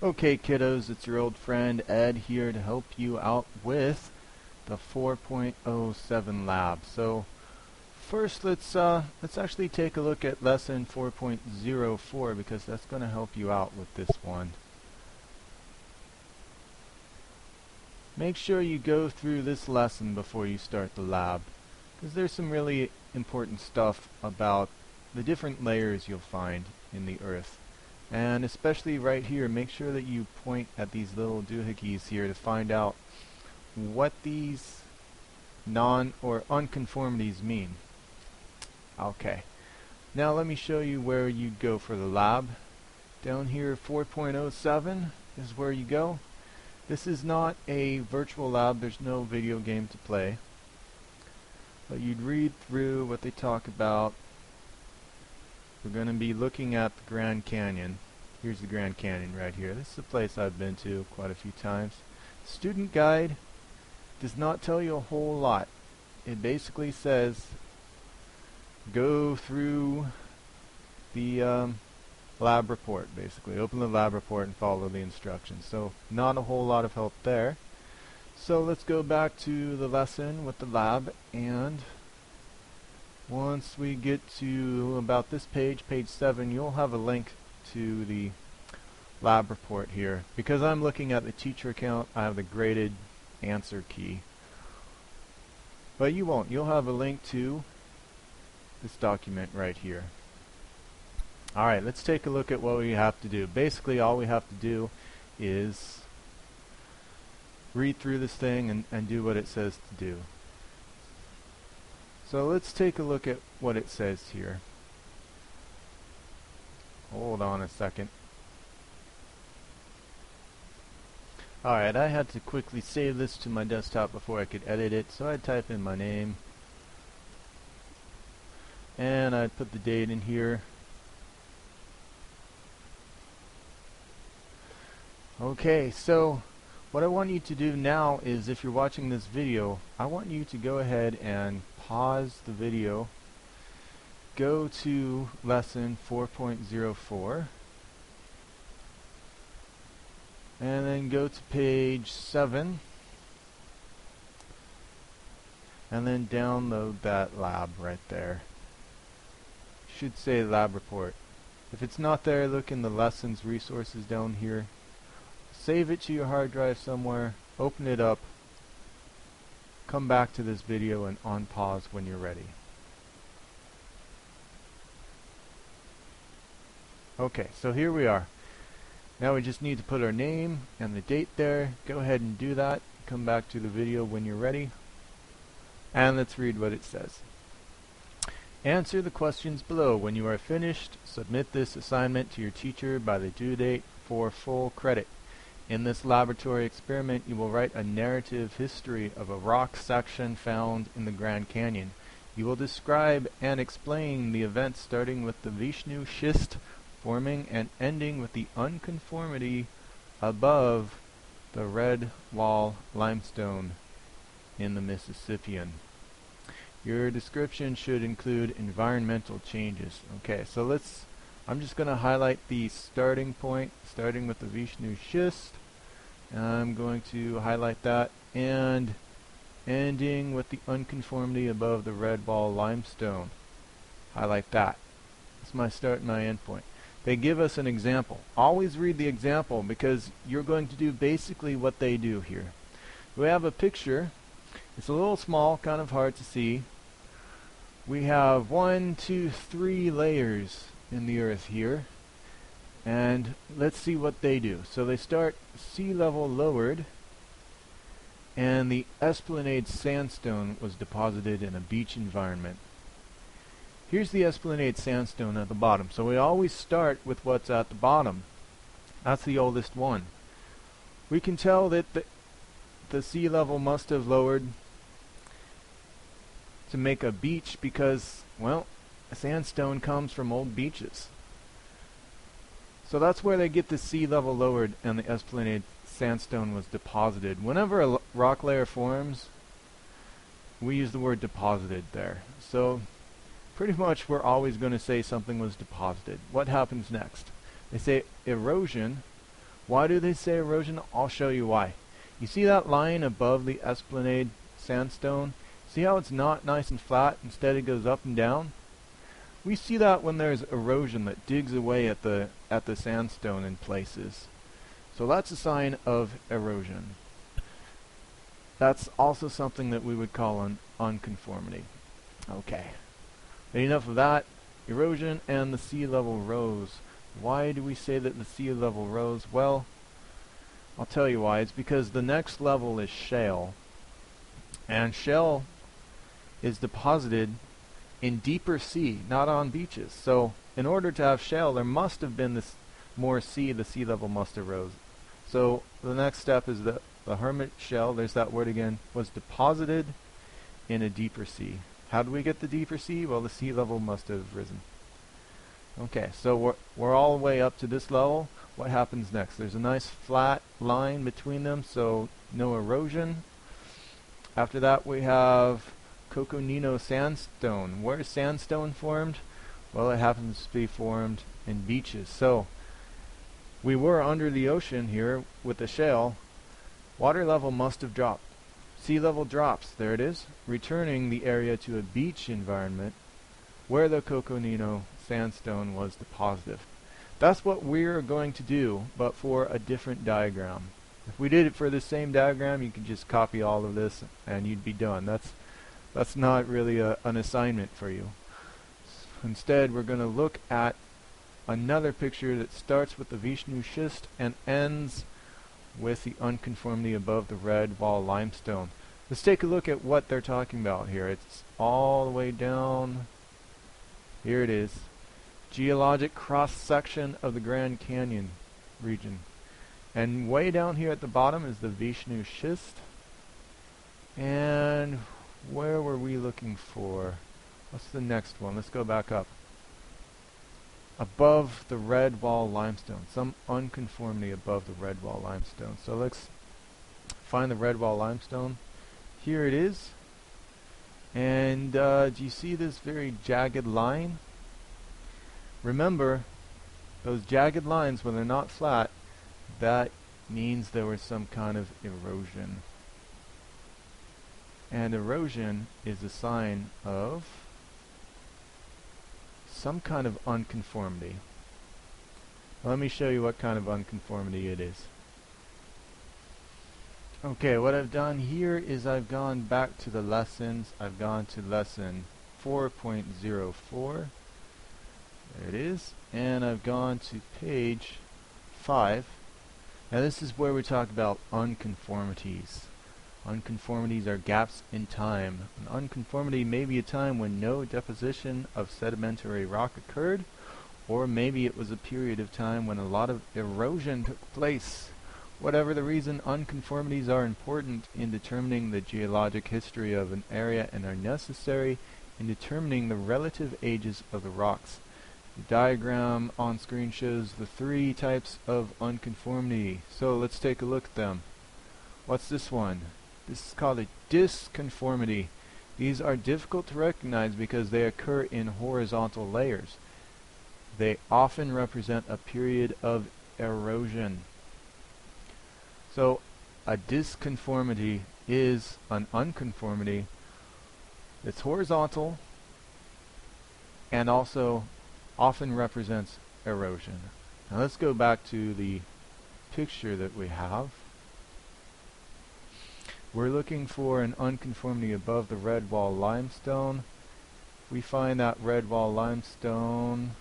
Okay, kiddos, it's your old friend Ed here to help you out with the 4.07 lab. So first, let's actually take a look at lesson 4.04 because that's going to help you out with this one. Make sure you go through this lesson before you start the lab, because there's some really important stuff about the different layers you'll find in the Earth. And especially right here, make sure that you point at these little doohickeys here to find out what these non or unconformities mean. Okay, now let me show you where you go for the lab. Down here, 4.07 is where you go. This is not a virtual lab, there's no video game to play. But you'd read through what they talk about. We're going to be looking at the Grand Canyon. Here's the Grand Canyon right here. This is a place I've been to quite a few times. Student guide does not tell you a whole lot. It basically says go through the lab report, basically. Open the lab report and follow the instructions. So not a whole lot of help there. So let's go back to the lesson with the lab, and once we get to about this page, page 7, you'll have a link to the lab report here. Because I'm looking at the teacher account, I have the graded answer key. But you won't. You'll have a link to this document right here. Alright, let's take a look at what we have to do. Basically, all we have to do is read through this thing and do what it says to do. So let's take a look at what it says here. Hold on a second. Alright, I had to quickly save this to my desktop before I could edit it, so I'd type in my name. And I'd put the date in here. Okay, so what I want you to do now is, if you're watching this video, I want you to go ahead and pause the video, go to lesson 4.04, and then go to page 7, and then download that lab right there. Should say lab report. If it's not there, look in the lessons resources down here. Save it to your hard drive somewhere, open it up, come back to this video and on pause when you're ready. Okay, so here we are. Now we just need to put our name and the date there. Go ahead and do that. Come back to the video when you're ready. And let's read what it says. Answer the questions below. When you are finished, submit this assignment to your teacher by the due date for full credit. In this laboratory experiment, you will write a narrative history of a rock section found in the Grand Canyon. You will describe and explain the events starting with the Vishnu schist forming and ending with the unconformity above the Red Wall limestone in the Mississippian. Your description should include environmental changes. Okay, so I'm just going to highlight the starting point, starting with the Vishnu schist. I'm going to highlight that, and ending with the unconformity above the Red Wall limestone. Highlight that. That's my start and my end point. They give us an example. Always read the example, because you're going to do basically what they do here. We have a picture. It's a little small, kind of hard to see. We have 1, 2, 3 layers in the Earth here, and let's see what they do. So they start sea level lowered, and the Esplanade sandstone was deposited in a beach environment. Here's the Esplanade sandstone at the bottom. So we always start with what's at the bottom. That's the oldest one. We can tell that the sea level must have lowered to make a beach because, well, sandstone comes from old beaches. So that's where they get the sea level lowered and the Esplanade sandstone was deposited. Whenever a rock layer forms, we use the word deposited there. So pretty much we're always going to say something was deposited. What happens next? They say erosion Why do they say erosion? I'll show you why. You see that line above the Esplanade sandstone? See how it's not nice and flat, instead it goes up and down? We see that when there's erosion that digs away at the sandstone in places. So that's a sign of erosion. That's also something that we would call an unconformity. Okay. Enough of that. Erosion and the sea level rose. Why do we say that the sea level rose? Well, I'll tell you why. It's because the next level is shale. And shale is deposited in deeper sea, not on beaches. So in order to have shale, there must have been this more sea. The sea level must have rose. So the next step is that the hermit shell, there's that word again, was deposited in a deeper sea. How do we get the deeper sea? Well, the sea level must have risen. Okay, so we're all the way up to this level. What happens next? There's a nice flat line between them, so no erosion. After that we have Coconino sandstone. Where is sandstone formed? Well, it happens to be formed in beaches. So we were under the ocean here with the shale. Water level must have dropped. Sea level drops, there it is, returning the area to a beach environment where the Coconino sandstone was deposited. That's what we're going to do, but for a different diagram. If we did it for the same diagram, you could just copy all of this and you'd be done. That's not really an assignment for you. Instead, we're going to look at another picture that starts with the Vishnu schist and ends with the unconformity above the red wall limestone. Let's take a look at what they're talking about here. It's all the way down. Here it is. Geologic cross-section of the Grand Canyon region. And way down here at the bottom is the Vishnu schist. And where were we looking for? What's the next one? Let's go back up. Above the red wall limestone. Some unconformity above the red wall limestone. So let's find the red wall limestone. Here it is. And do you see this very jagged line? Remember, those jagged lines, when they're not flat, that means there was some kind of erosion. And erosion is a sign of some kind of unconformity. Let me show you what kind of unconformity it is. Okay, what I've done here is I've gone back to the lessons. I've gone to lesson 4.04. There it is. And I've gone to page 5. Now this is where we talk about unconformities. Unconformities are gaps in time. An unconformity may be a time when no deposition of sedimentary rock occurred, or maybe it was a period of time when a lot of erosion took place. Whatever the reason, unconformities are important in determining the geologic history of an area and are necessary in determining the relative ages of the rocks. The diagram on screen shows the 3 types of unconformity. So let's take a look at them. What's this one? This is called a disconformity. These are difficult to recognize because they occur in horizontal layers. They often represent a period of erosion. So a disconformity is an unconformity that's horizontal and also often represents erosion. Now let's go back to the picture that we have. We're looking for an unconformity above the red wall limestone. We find that red wall limestone.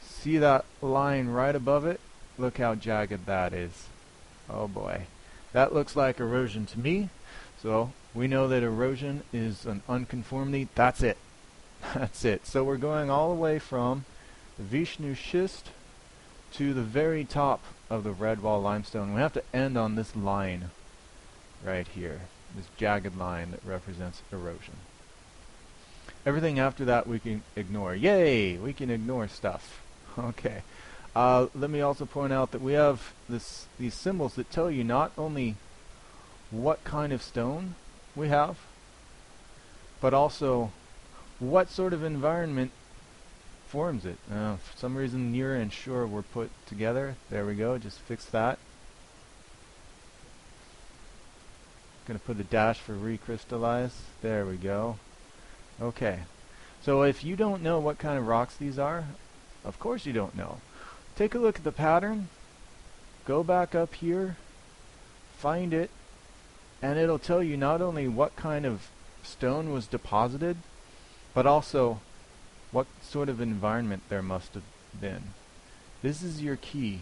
See that line right above it? Look how jagged that is. Oh boy. That looks like erosion to me. So we know that erosion is an unconformity. That's it. That's it. So we're going all the way from the Vishnu schist to the very top of the red wall limestone. We have to end on this line right here, this jagged line that represents erosion. Everything after that we can ignore. Yay! We can ignore stuff. Okay. Let me also point out that we have these symbols that tell you not only what kind of stone we have, but also what sort of environment forms it. For some reason near and sure were put together. There we go, just fix that. Gonna put a dash for recrystallize. There we go. Okay. So if you don't know what kind of rocks these are, of course you don't know. Take a look at the pattern, go back up here, find it, and it'll tell you not only what kind of stone was deposited, but also what sort of environment there must have been. This is your key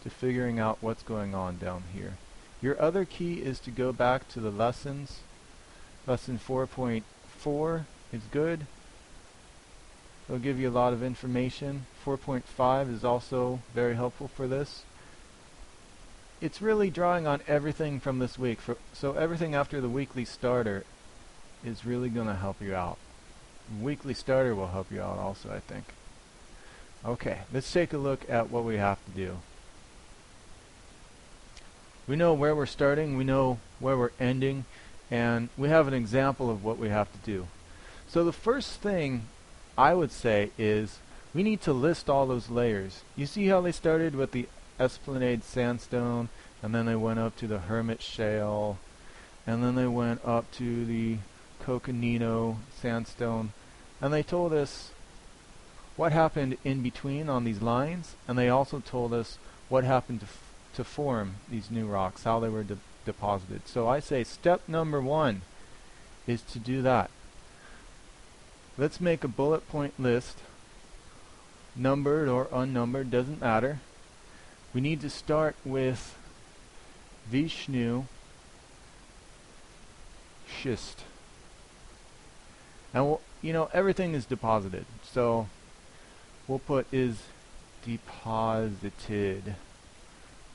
to figuring out what's going on down here. Your other key is to go back to the lessons. Lesson 4.4 is good. It'll give you a lot of information. 4.5 is also very helpful for this. It's really drawing on everything from this week, so everything after the weekly starter is really going to help you out. Weekly starter will help you out also, I think. Okay, let's take a look at what we have to do. We know where we're starting, we know where we're ending, and we have an example of what we have to do. So the first thing I would say is we need to list all those layers. You see how they started with the Esplanade sandstone, and then they went up to the Hermit shale, and then they went up to the Coconino sandstone, and they told us what happened in between on these lines, and they also told us what happened to form these new rocks, how they were deposited. So I say step number 1 is to do that. Let's make a bullet point list, numbered or unnumbered, doesn't matter. We need to start with Vishnu schist. And you know, everything is deposited, so we'll put is deposited.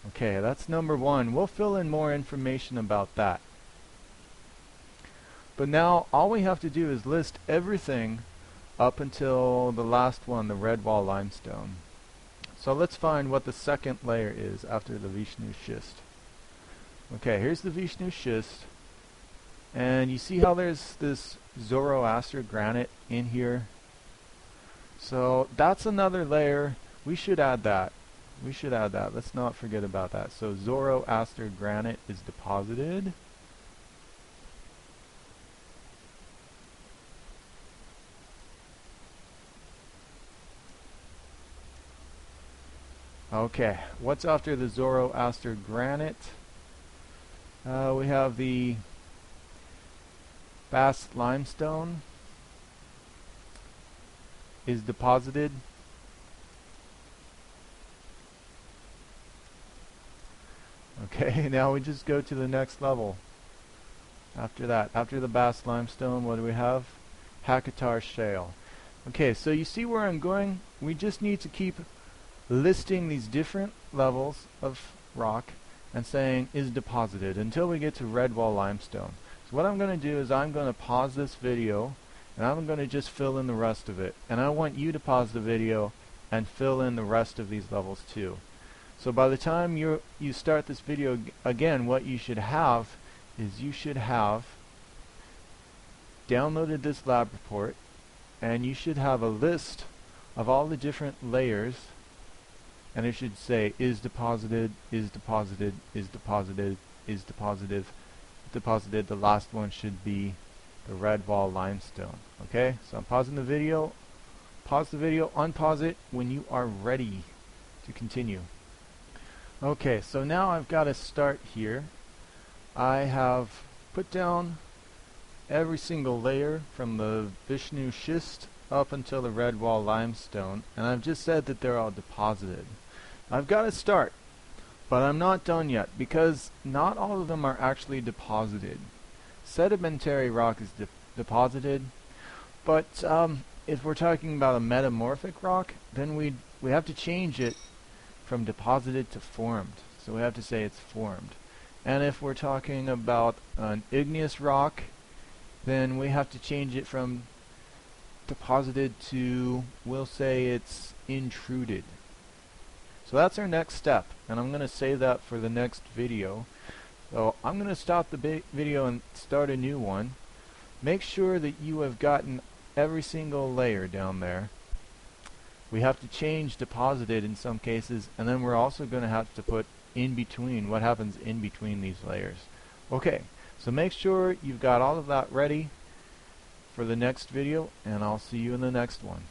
Okay, that's number 1. We'll fill in more information about that. But now all we have to do is list everything up until the last one, the red wall limestone. So let's find what the second layer is after the Vishnu schist. Okay, here's the Vishnu schist, and you see how there's this Zoroaster granite in here? So that's another layer. We should add that. We should add that. Let's not forget about that. So Zoroaster granite is deposited. Okay, what's after the Zoroaster granite? We have the Bast limestone is deposited. Okay, now we just go to the next level. After that, after the Bast limestone, what do we have? Hakatar shale. Okay, so you see where I'm going? We just need to keep listing these different levels of rock and saying is deposited until we get to red wall limestone. So what I'm going to do is I'm going to pause this video and I'm going to just fill in the rest of it. And I want you to pause the video and fill in the rest of these levels too. So by the time you start this video again, what you should have is you should have downloaded this lab report, and you should have a list of all the different layers, and it should say is deposited, is deposited, is deposited, is deposited, deposited. The last one should be the red wall limestone. Okay, so I'm pausing the video. Pause the video, unpause it when you are ready to continue. Okay, so now I've got to start here. I have put down every single layer from the Vishnu schist up until the red wall limestone, and I've just said that they're all deposited. I've got to start, but I'm not done yet because not all of them are actually deposited. Sedimentary rock is deposited, but if we're talking about a metamorphic rock, then we have to change it from deposited to formed. So we have to say it's formed. And if we're talking about an igneous rock, then we have to change it from deposited to, we'll say it's intruded. So that's our next step, and I'm going to save that for the next video. So I'm going to stop the video and start a new one. Make sure that you have gotten every single layer down there. We have to change deposited in some cases, and then we're also going to have to put in between, what happens in between these layers. Okay, so make sure you've got all of that ready for the next video, and I'll see you in the next one.